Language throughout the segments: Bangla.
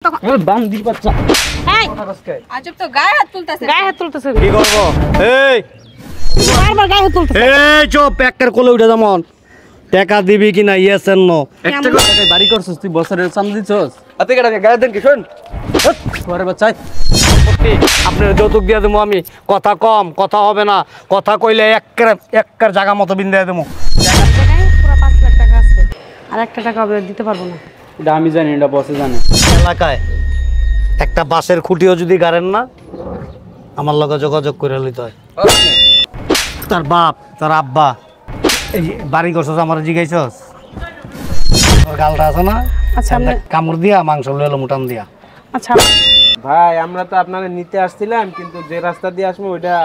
বান্দির বাচ্চা এই আজব তো গায়ে হাত তুলতেছে কি করব এই বারবার গায়ে হাত তুলতেছে এই চুপ একের কোলে উঠে যেমন টাকা দিবি কিনা ইয়েস এর নো একটা টাকা বাড়ি করছস তুই বছরের চাঁদ দিছস আতে কেডা গায়ে দেন কি শুন তোরে বাচ্চাই আপনার যৌতুক দিয়ে দেবো আমি কথা কম কথা হবে না কথা কইলে একের জায়গা মতো বিন্দায় দেবো পুরো 5 লাখ টাকা আছে আর একটা টাকা হবে দিতে পারবো না এটা আমি জানি এটা বসে জানে এলাকায় একটা বাসের খুঁটিও যদি গাড়েন না আমার লগে যোগাযোগ করে লইতে হয় তার বাপ তার আব্বা এই যে বাড়ি করছস আমার জিগাইছস ওর গালটা আছে না আচ্ছা একটা কামড় দিয়া মাংস লইলো মুটান দিয়া আচ্ছা ভাই আমরা তো আপনারা নিতে আসছিলাম কিন্তু যে রাস্তা দিয়ে আসবো ওইটা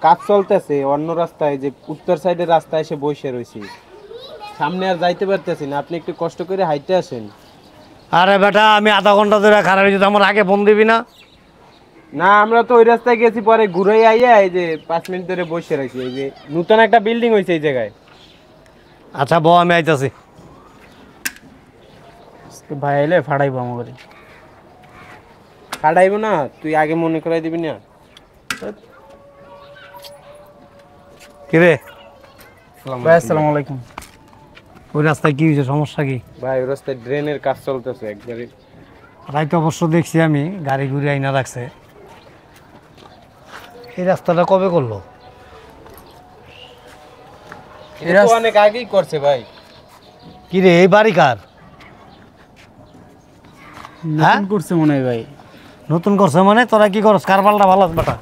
কাজ চলতেছে অন্য রাস্তায় যে উত্তর সাইডের রাস্তায় এসে বসে রয়েছি সামনে আর যাইতে পারতেছি না আপনি একটু কষ্ট করে হাইটে আসেন আরে বেটা আমি আধা ঘন্টা ধরে খারাপ হয়েছি আমার আগে ফোন দিবি না না আমরা তো ওই রাস্তায় গেছি পরে ঘুরে আইয়া এই যে 5 মিনিট ধরে বসে রয়েছি এই যে নতুন একটা বিল্ডিং হয়েছে এই জায়গায় আচ্ছা ব আমি আইতাছি ভাই আইলে ফাড়াইবো আমাকে কাটাইবো না তুই আগে মনে করাই দিবি না কিরে ভাই আসসালামু আলাইকুম ওই রাস্তায় কি হয়েছে সমস্যা কি ভাই ওই রাস্তায় ড্রেনের কাজ চলতেছে একবারে রাইতে অবশ্য দেখছি আমি গাড়ি ঘুরে আইনা রাখছে এই রাস্তাটা কবে করলো এটা তো অনেক আগেই করছে ভাই কি রে এই বাড়ি কার হ্যাঁ করছে মনে হয় ভাই নতুন করছে মানে তোরা কি করছ কারবালটা ভালো বেটা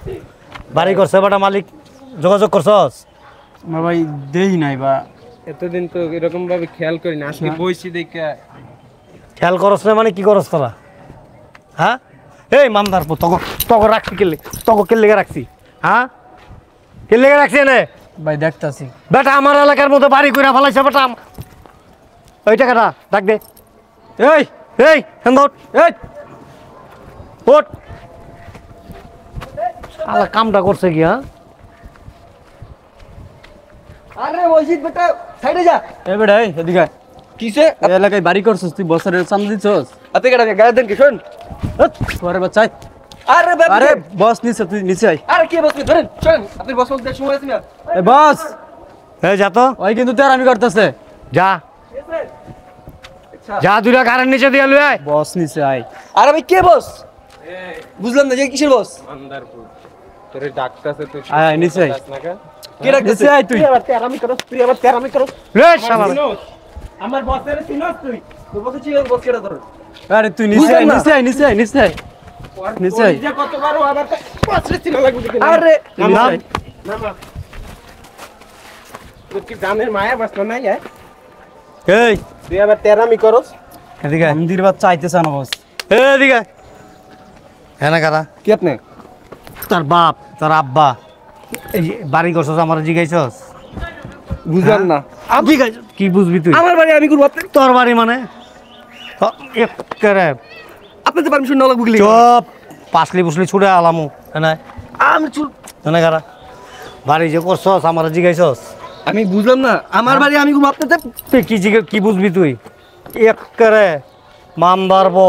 বাড়ি করছে বেটা মালিক যোগাযোগ করছস আমার ভাই দেই নাই বা এতদিন তো এরকম ভাবে খেয়াল করি না আজকে বইছি দেখে খেয়াল করছ না মানে কি করছ তোরা হ্যাঁ এই মামদার পো তখন রাখছি কেলে তখন কেলে রাখছি হ্যাঁ কেলে রাখছি এনে ভাই দেখতাছি বেটা আমার এলাকার মধ্যে বাড়ি করে ফেলাইছে বেটা ওই টাকাটা ডাক দে এই এই হেন্দ এই ওট শালা কামটা করছে কি হ্যাঁ আরে ওইজিত বেটা সাইডে যা এ বেটা এই এদিকে আয়। কিসে এই এলাকায় বাড়ি করছস তুই বছরের চাঁদ দিছস আতে কেডা গায়ে দেন কি শুন তোরে বাচ্চাই আরে আরে বস নিচে তুই নিচে আয় আরে কি বসবে ধরেন শুন আপনি বস বলতে সময় আছে না এ বস এই যা তো ওই কিন্তু তের আমি করতেছে যা যা দুইটা কারেন্ট নিচে দিয়ে লুই আয় বস নিচে আয় আরে ভাই কে বস বুঝলাম না যে কিসের বস আন্দারপুর তোরে ডাকতাছে তো আয় আয় নিচে আয় কে ডাকতেছে নিচে আয় তুই তুই আবার তেরামি করস রে শালা আমার বসের চিনস তুই তোর বসে ছিল বস কেডা ধর আরে তুই নিচে আয় বুঝলাম না। নিচে আয় নিচে আয় নিচে আয় নিচে আয় যে কতবার আবার বসের চিনা লাগবে দেখি আরে তুই নিচে আয়। নামা তোর কি জানের মায়া বাসনা নাই এই তুই আবার তেরামি করস এদিকে আয়। মন্দির বাচ্চা আইতেছে না বস এদিকে আয়। হ্যাঁ না কারা কি আপনি তার বাপ তার আব্বা এই যে বাড়ি করছস আমার জিগাইছস বুঝলাম না জিগাইছ কি বুঝবি তুই আমার বাড়ি আমি করব আপনি তোর বাড়ি মানে একেবারে আপনি তো পারমিশন না লাগবে গলি চপ পাসলি পুসলি ছুড়ে আলামু হ্যাঁ আমি চুল হ্যাঁ কারা বাড়ি যে করছস আমার জিগাইছস আমি বুঝলাম না আমার বাড়ি আমি করব আপনি তো তুই কি বুঝবি তুই একেবারে মান ধরবো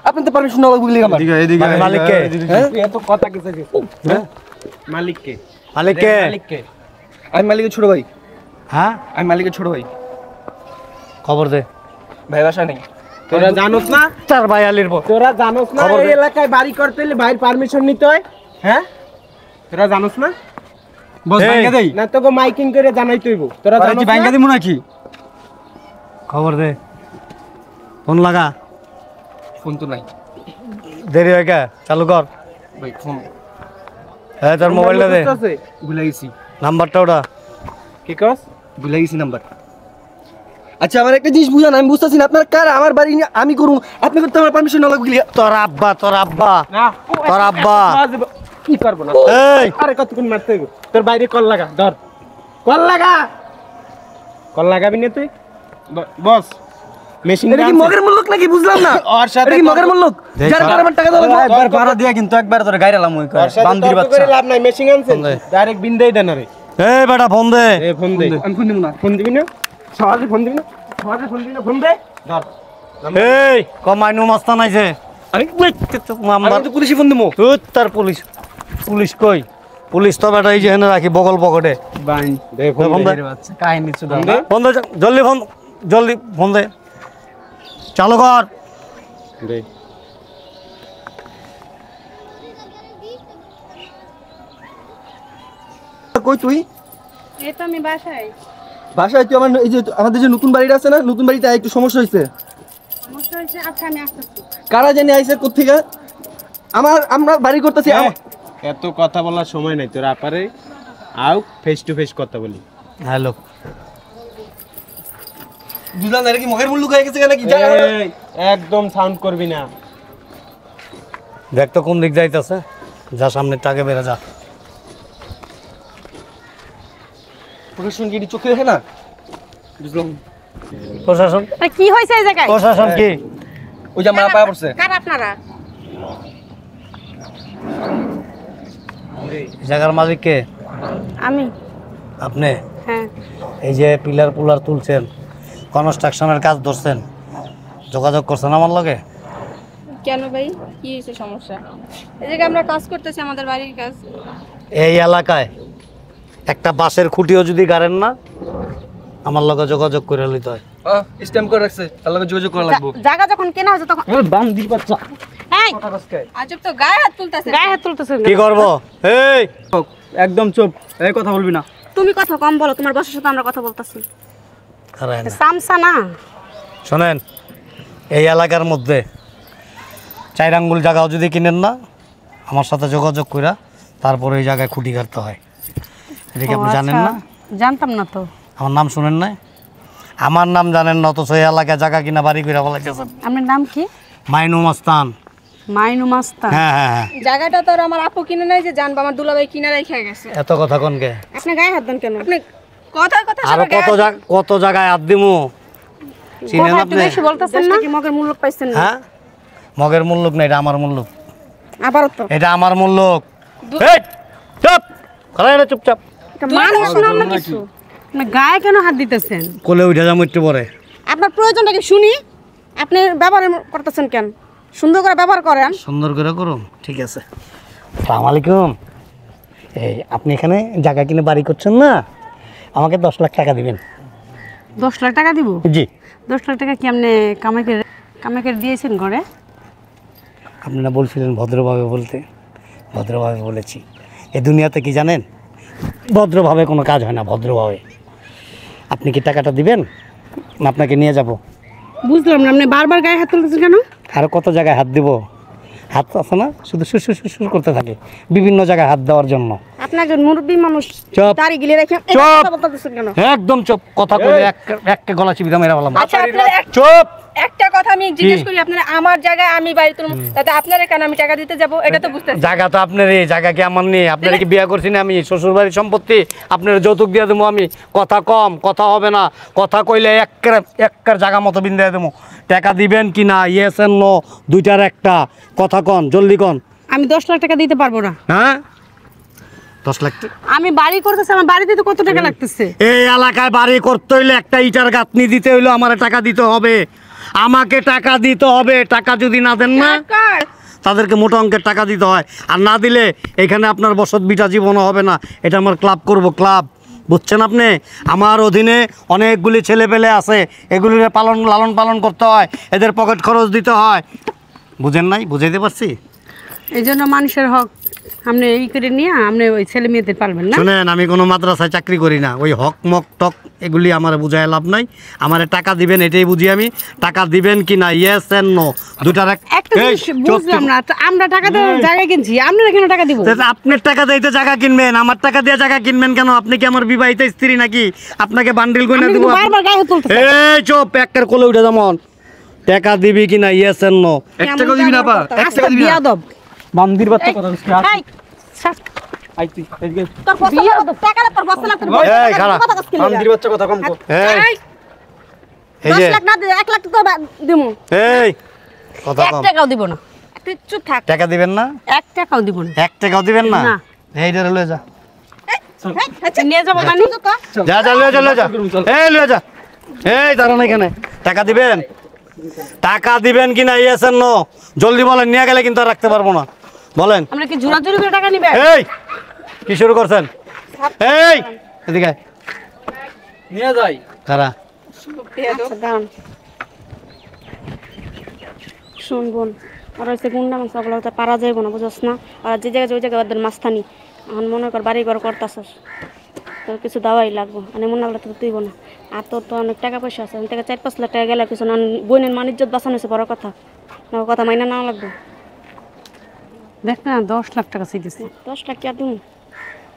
আপনি তো পারমিশন না লাগবে গলি আমার এদিকে এদিকে মানে মালিককে? হ্যাঁ তুই এত কথা কিছু হ্যাঁ? মালিককে মালিককে মালিককে আমি মালিকের ছোট ভাই হ্যাঁ আমি মালিকের ছোট ভাই খবর দে ভাই বাসা নেই তোরা জানোস না তার ভাই আলির পর তোরা জানোস না খবর এই দে। এলাকায় বাড়ি করতে হলে ভাইয়ের পারমিশন নিতে হয় হ্যাঁ তোরা জানোস না বস এই। ভাঙ্গা দেই না তোকে মাইকিং করে জানাই তুইব তোরা আরে জানোস কি ভাঙ্গা না দিমু নাকি খবর দে ফোন লাগা ফোন তো নাই দেরি হয়ে গে চালু কর ভাই ফোন হ্যাঁ তোর মোবাইলটা দে আছে ভুলে গেছি নাম্বারটা ওটা কি কস ভুলে গেছি নাম্বার আচ্ছা আমার একটা জিনিস বুঝান আমি বুঝতেছি না আপনার কার আমার বাড়ি নিয়ে আমি করুন আপনি করতে আমার পারমিশন না লাগবে তোর আব্বা না তোর আব্বা কি করব না এই আরে কতক্ষণ মারতে হইব তোর বাইরে কল লাগা ধর কল লাগাবি না তুই বস মেশিন এটা কি মগের মূল্য নাকি বুঝলাম না ওর সাথে এটা কি মগের মূল্য দেখ, যার কারণে আমার টাকা দেওয়া লাগবে একবার ভাড়া দিয়া কিন্তু একবার তোরে গাইরালাম ওই কয় বান্দির বাচ্চা লাভ নাই মেশিন আনছেন ফোন দে। ডাইরেক্ট বিন্দাই দেন আরে এই বেটা ফোন দে এ ফোন দে আমি ফোন দিব না ফোন দিবি না সহজে ফোন দিবি না ফোন দে ধর এই কমাইনু মাস্তান আইছে আমি মামলা তো পুলিশে ফোন দেবো। তার পুলিশ পুলিশ কই পুলিশ তো বেটা এই যে হেনে রাখি বগল পকেটে বাইন ফোন দে কাহিনী শুধু ফোন দে জলদি ফোন দে চালু কর কই তুই? এই তো আমি বাসায়। বাসায় তুই আমার এই যে আমাদের যে নতুন বাড়িটা আছে না, নতুন বাড়িতে একটু সমস্যা হয়েছে। সমস্যা হয়েছে, আচ্ছা আমি আসতেছি। কারা জানি আইছে কোত্থেকে। আমরা বাড়ি করতেছি। এত কথা বলার সময় নাই তোর আপারে আউ ফেস টু ফেস কথা বলি। হ্যালো বুঝলাম না, এটা কি মগের মুল্লুক হয়ে গেছে নাকি? এই, একদম সাউন্ড করবি না। দেখ তো কোন দিক যাইতেছে, যা সামনে টাকে বেড়ে যা। প্রশাসন কি এটি চোখে দেখে না? বুঝলাম। প্রশাসন আরে কি হয়েছে এই জায়গায়? প্রশাসন কি ওই যে আমার পায়া পড়ছে। কার আপনারা? জায়গার মালিক কে? আমি। আপনি? হ্যাঁ। এই যে পিলার পুলার তুলছেন, কনস্ট্রাকশনের কাজ ধরছেন, যোগাযোগ করছেন আমার লগে? কেন ভাই, কি হয়েছে সমস্যা? এই জায়গায় আমরা কাজ করতেছি, আমাদের বাড়ির কাজ। এই এলাকায় একটা বাঁশের খুঁটিও যদি গাড়েন না, আমার লগে যোগাযোগ করে লইতে হয়। স্ট্যাম্প করে রাখছে, তার লগে যোগাযোগ করা লাগবে। জায়গা যখন কেনা হয়েছে তখন বান্দির বাচ্চা এই আজব তো গায়ে হাত তুলতেছে। গায়ে হাত তুলতেছেন কি কেন? করব? এই একদম চুপ, এই কথা বলবি না। তুমি কথা কম বলো, তোমার বসের সাথে আমরা কথা বলতেছি। খারায় না। সামসা না। শোনেন, এই এলাকার মধ্যে 4 আঙ্গুল জায়গাও যদি কিনেন না, আমার সাথে যোগাযোগ কইরা তারপরে এই জায়গায় খুঁটি কাটতে হয়। এটা কি আপনি জানেন না? জানতাম না তো। আমার নাম শুনেন না? আমার নাম জানেন না, অথচ এই এলাকায় জায়গা কিনা বাড়ি কইরা বলাইতেছেন। আপনার নাম কি? মাইনু মাস্তান। মাইনু মাস্তান। হ্যাঁ হ্যাঁ হ্যাঁ। জায়গাটা তো আর আমার আপু কিনে নাই যে জানবো, আমার দুলাভাই কিনে রেখে গেছে। এত কথা কোনকে? আপনি গায়ে হাত দেন কেন? আপনি কথা কথা আরো কত জায়গায় হাত দিমু, চিনেন কথা একটু আপনি? বেশি বলতেছেন না? কি মগের মূল্য পাইছেন না? হ্যাঁ, মগের মূল্যক না, এটা আমার মূল্যক। আবারও তো এটা আমার মূল্যক। এই চুপ, খারায় না, চুপচাপ। এটা মানুষ নাম না কিছু। আপনি গায়ে কেন হাত দিতেছেন? কোলে উঠে যাবো একটু পরে। আপনার প্রয়োজনটা কি শুনি? আপনি ব্যবহার করতেছেন কেন? সুন্দর করে ব্যবহার করেন। সুন্দর করে করুন, ঠিক আছে। আসসালামু আলাইকুম। এই আপনি এখানে জায়গা কিনে বাড়ি করছেন না, আমাকে 10 লাখ টাকা দিবেন। 10 লাখ টাকা দিব? জি। 10 লাখ টাকা কি আপনি কামাইকে দিয়েছেন ঘরে? আপনি না বলছিলেন ভদ্রভাবে বলতে, ভদ্রভাবে বলেছি। এই দুনিয়াতে কি জানেন, ভদ্রভাবে কোনো কাজ হয় না, ভদ্রভাবে। আপনি কি টাকাটা দিবেন না আপনাকে নিয়ে যাব? বুঝলাম না, আপনি বারবার গায়ে হাত তুলতেছেন কেন? আরও কত জায়গায় হাত দিব? হাত আছে না, শুধু সুসু সুসু করতে থাকে বিভিন্ন জায়গায় হাত দেওয়ার জন্য। আপনি একজন মুরব্বী মানুষ, চুপ। দাড়ি গিলে রেখে চুপ। কথা বলতেছেন কেন? একদম চুপ, কথা বলে একটা গলা চিবিয়ে মেরা বললাম। আচ্ছা, আপনার চুপ। একটা কথা আমি জিজ্ঞেস করি, আপনারা আমার জায়গায় আমি বাড়ি তুলব, তাতে আপনারা কেন আমি টাকা দিতে যাব? এটা তো বুঝতে জায়গা তো আপনার, এই জায়গা কি আমার নেই? আপনার কি বিয়ে করছি না আমি? শ্বশুর বাড়ির সম্পত্তি আপনার যৌতুক দিয়ে দেবো আমি। কথা কম, কথা হবে না। কথা কইলে একের জায়গা মতো বিন দিয়ে দেবো। টাকা দিবেন কি না? ইয়েস এন্ড নো, দুইটার একটা। কথা কন, জলদি কন। আমি 10 লাখ টাকা দিতে পারবো না। হ্যাঁ, 10 লাখ টাকা? আমি বাড়ি করতেছি, আমার বাড়িতে তো কত টাকা লাগতেছে? এই এলাকায় বাড়ি করতে হইলে একটা ইটার গাঁথনি দিতে হইলে আমার টাকা দিতে হবে। আমাকে টাকা দিতে হবে। টাকা যদি না দেন না, তাদেরকে মোটা অঙ্কের টাকা দিতে হয়। আর না দিলে এখানে আপনার বসত বিটা জীবনও হবে না। এটা আমার ক্লাব করব, ক্লাব। বুঝছেন আপনি? আমার অধীনে অনেকগুলি ছেলে পেলে আছে, এগুলির লালন পালন করতে হয়, এদের পকেট খরচ দিতে হয়। বুঝেন নাই? বুঝাইতে পারছি? এই জন্য মানুষের হক আপনি এই করে নিয়ে আপনি ওই ছেলে মেয়েদের পারবেন না। শুনেন, আমি কোনো মাদ্রাসায় চাকরি করি না। ওই হক মক টক এগুলি আমার বুঝায় লাভ নাই। আমার টাকা দিবেন, এটাই বুঝি আমি। টাকা দিবেন কি না, ইয়েস এন্ড নো, দুটার একটা জিনিস বুঝলাম না, তো আমরা টাকা দিয়ে জায়গা কিনছি, আপনারা কেন টাকা দিব? আপনার টাকা দিতে জায়গা কিনবেন, আমার টাকা দিয়ে জায়গা কিনবেন কেন? আপনি কি আমার বিবাহিত স্ত্রী নাকি? আপনাকে বান্ডিল করে আপনি দেব? কিন্তু বারবার গায়ে হাত তুলতেছেন। এই চুপ, একের কোলে উঠে যেমন। টাকা দিবি কি না, ইয়েস এন্ড নো। 1 টাকা দিবি না পা? 1 টাকা দিবি না? বিয়াদব। বান্দির বাচ্চা কথা বলছিস। এই, ছাড়। আই তুই এদিকে। তোর বস্তা লাগবে, টাকা না, তোর বস্তা লাগবে। এই, খারাপ। কথা কইছিস কি লাগা? বান্দির বাচ্চা কথা কম কর। এই এই 10 যে, লাখ না দিয়ে 1 লাখ টাকা দিমু। এই কথা 1 কম। টাকাও দিব না। তুই চুপ থাক। টাকা দিবেন না? 1 টাকাও দিব না। 1 টাকাও দিবেন না? না। এইটা লয়ে যা। আচ্ছা নিয়ে যাবো মানে? যা যা, লয়ে যা, লয়ে যা। এই লয়ে যা। এই দাঁড়ান এখানে। টাকা দিবেন? টাকা দিবেন কি না ইয়েছেন নো জলদি বলেন, নিয়ে গেলে কিন্তু আর রাখতে পারবো না। বলেন। আমরা কি জোরাজুরি করে টাকা নিবে? এই কি শুরু করছেন? এই এদিকে আয়। নিয়ে যাই। খারা আচ্ছা দাঁড়ান। শুন বোন, আর হচ্ছে গুন্ডা মাছ ওগুলো তো পারা যাইব না, বুঝছ না? আর যে জায়গায় ওই জায়গায় ওদের মাস্তানি এখন মনে কর বাড়ি ঘর করতেছস, তোর কিছু দাওয়াই লাগবো, মানে মনে হলে তো তুইব না। আর তোর তো অনেক টাকা পয়সা আছে, ওই থেকে 4-5 লাখ টাকা গেলে কিছু না, বোনের মানিজ্যত বাঁচানো হয়েছে বড় কথা না, কথা মাইনা না লাগবে। দেখ না 10 লাখ টাকা চাইতেছে। 10 লাখ টাকা দিন,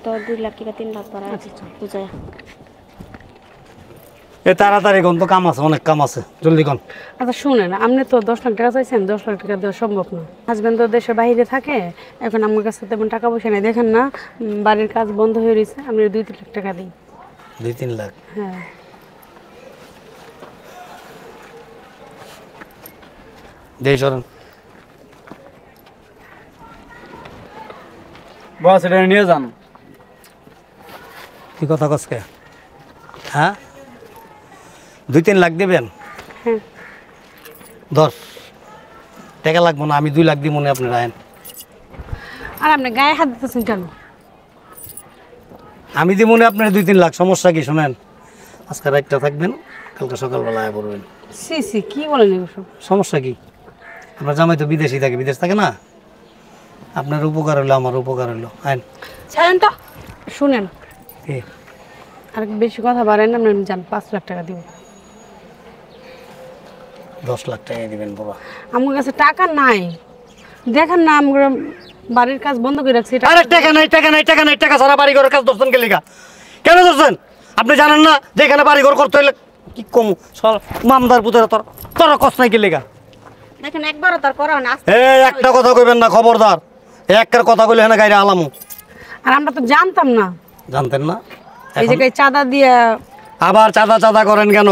তোর 2 লাখ কিংবা 3 লাখ বাড়া বুঝায়। এ তাড়াতাড়ি কোন তো কাম আছে, অনেক কাম আছে, জলদি কোন। আচ্ছা শুনেন, আপনি তো 10 লাখ টাকা চাইছেন, 10 লাখ টাকা দেওয়া সম্ভব না। হাজবেন্ড তো দেশের বাইরে থাকে, এখন আমার কাছে তেমন টাকা পয়সা নেই। দেখেন না বাড়ির কাজ বন্ধ হয়ে রয়েছে, আমি 2-3 লাখ টাকা দিই। 2-3 লাখ? হ্যাঁ। দেই সরেন। বস এটা নিয়ে যান। কি কথা কসকে? হ্যাঁ 2-3 লাখ দেবেন? হ্যাঁ। 10 টাকা লাগবো না, আমি 2 লাখ দিব মনে আপনার আইন। আর আপনি গায়ে হাত দিতেছেন কেন? আমি দিব মনে আপনার 2-3 লাখ, সমস্যা কি? শোনেন, আজকে রাতটা থাকবেন, কালকে সকালবেলা আয় পড়বেন। সি সি কি বলেন এসব? সমস্যা কি? আপনার জামাই তো বিদেশি থাকে, বিদেশ থাকে না? আপনার উপকার হলো আমার উপকার হলো। আইন ছাড়েন তো। শুনেন, কি? আর বেশি কথা বাড়েন না, আপনি যান, 5 লাখ টাকা দিব। 10 লাখ টাকা দিবেন বাবা। আমার কাছে টাকা নাই, দেখেন না আমরা বাড়ির কাজ বন্ধ করে রাখছি। আরে টাকা নাই, টাকা নাই, টাকা নাই, টাকা সারা বাড়ি ঘরের কাজ ধরছেন কে লিগা? কেন ধরছেন? আপনি জানেন না যে এখানে বাড়ি ঘর করতে হইলে কি কম মামদার পুতের তোর কষ্ট নাই কে লিগা? দেখেন একবারও তার করা হয় না। এই একটা কথা কইবেন না, খবরদার। একটার কথা কইলে হ্যাঁ গাইরে আলামু। আর আমরা তো জানতাম না, জানতেন না? এই জায়গায় চাঁদা দিয়ে। আবার চাঁদা চাঁদা করেন কেন?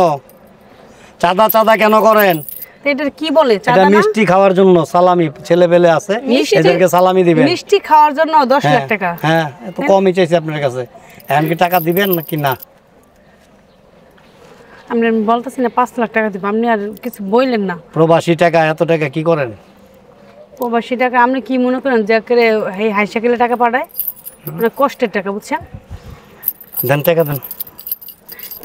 চাঁদা চাঁদা কেন করেন? তো এটা কি বলে এটা চাঁদা না? মিষ্টি খাওয়ার জন্য, সালামি ছেলে পেলে আছে, এদেরকে সালামি দিবেন। মিষ্টি খাওয়ার জন্য 10 লাখ টাকা? হ্যাঁ, এত কমই চাইছি আপনার কাছে। এখন কি টাকা দিবেন নাকি না? আপনি বলতেছি না 5 লাখ টাকা দিব, আপনি আর কিছু বললেন না। প্রবাসী টাকা, এত টাকা কি করেন? প্রবাসী টাকা আপনি কি মনে করেন যে করে এই হাইসাইকেলে টাকা পাঠায়? মানে কষ্টের টাকা, বুঝছেন? দেন টাকা দেন।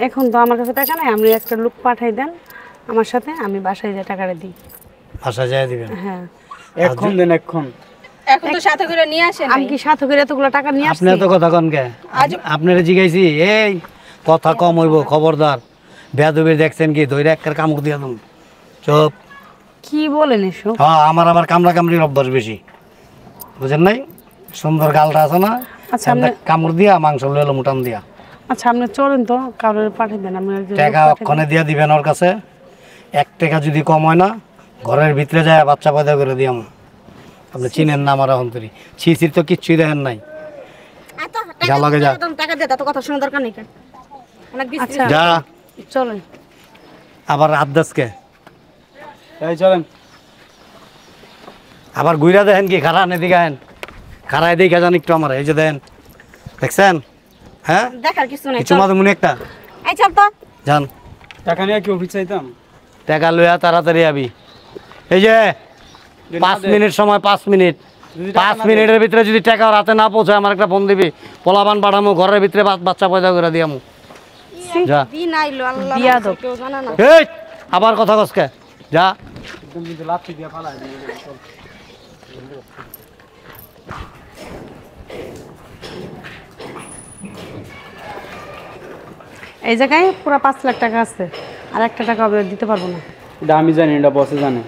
এখন তো আমার কাছে টাকা নাই, আপনি একটা লোক পাঠাই দেন আমার সাথে, আমি বাসায় যা টাকাটা দিই। আশা যায় দিবেন? হ্যাঁ। এখন দেন, এখন। এখন তো সাথে করে নিয়ে আসেন। আমি কি সাথে করে এতগুলো টাকা নিয়ে আপনি আসছি? এত কথা কন কে? আপনারা জিগাইছি এই কথা কম হইব, খবরদার। বেয়াদবির দেখছেন কি ধইরা একটার কামড় দিয়া দেন। চুপ। কি বলেন এসব? হ্যাঁ, আমার আবার কামড়া কামড়ির অভ্যাস বেশি, বুঝেন নাই? সুন্দর গালটা আছে না, আচ্ছা, আপনি- কামড় দিয়া মাংস লইলো মুটান দিয়া। আচ্ছা আপনি চলেন তো, কারোর পাঠিয়ে দেন। আমি একজন লোক টাকা পাঠাই অক্ষণে দিয়া দিবেন ওর কাছে। 1 টাকা যদি কম হয় না, ঘরের ভিতরে যায় বাচ্চা পয়দা করে দিয়াম। আপনি চিনেন না আমার এখন তৈরি ছিচির তো কিচ্ছুই দেখেন নাই। যা লাগে যা। টাকা দিয়ে তো কথা শোনা দরকার নেই কেন? অনেক দেন। আচ্ছা যা। চলেন। আবার আবদাসকে এই চলেন। আবার ঘুরা দেখেন কি খারাপ এদিকে আহেন, খারায় দেখে যান একটু আমার। এই যে দেন, দেখছেন? হ্যাঁ, দেখার কিছু নাই। কিছু মাঝে মনে একটা এই চল তো। যান। টাকা নিয়ে কি অফিস চাইতাম? টাকা লইয়া তাড়াতাড়ি আবি। এই যে 5 মিনিট সময়, 5 মিনিট। 5 মিনিটের ভিতরে যদি টাকা রাতে না পৌঁছায় আমার একটা ফোন দিবি। পোলাবান পাঠামো, ঘরের ভিতরে বাচ্চা পয়দা করে দিয়ামু। যা। দিন আইলো আল্লাহ বিয়াদব। কেউ জানা না। এই আবার কথা কসকে যা। একদম কিন্তু লাথি দিয়ে ফালাই দিই। চল। এই জায়গায় পুরো 5 লাখ টাকা আছে, আর একটা টাকা আমি দিতে পারবো না। এটা আমি জানি, এটা বসে জানে।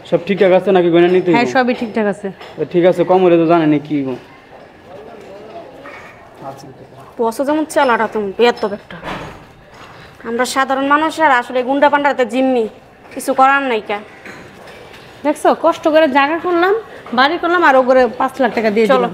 সব ঠিকঠাক আছে নাকি গয়না নিতে? হ্যাঁ সবই ঠিকঠাক আছে। ঠিক আছে, কম হলে তো জানেনি কি গো। বসে যেমন চালাটা তুমি বেয়াদব একটা। আমরা সাধারণ মানুষের আসলে গুন্ডা পান্ডাতে জিম্মি, কিছু করার নাই কা। দেখছো কষ্ট করে জায়গা করলাম, বাড়ি করলাম, আর ওপরে 5 লাখ টাকা দিয়ে চলো। দিলাম।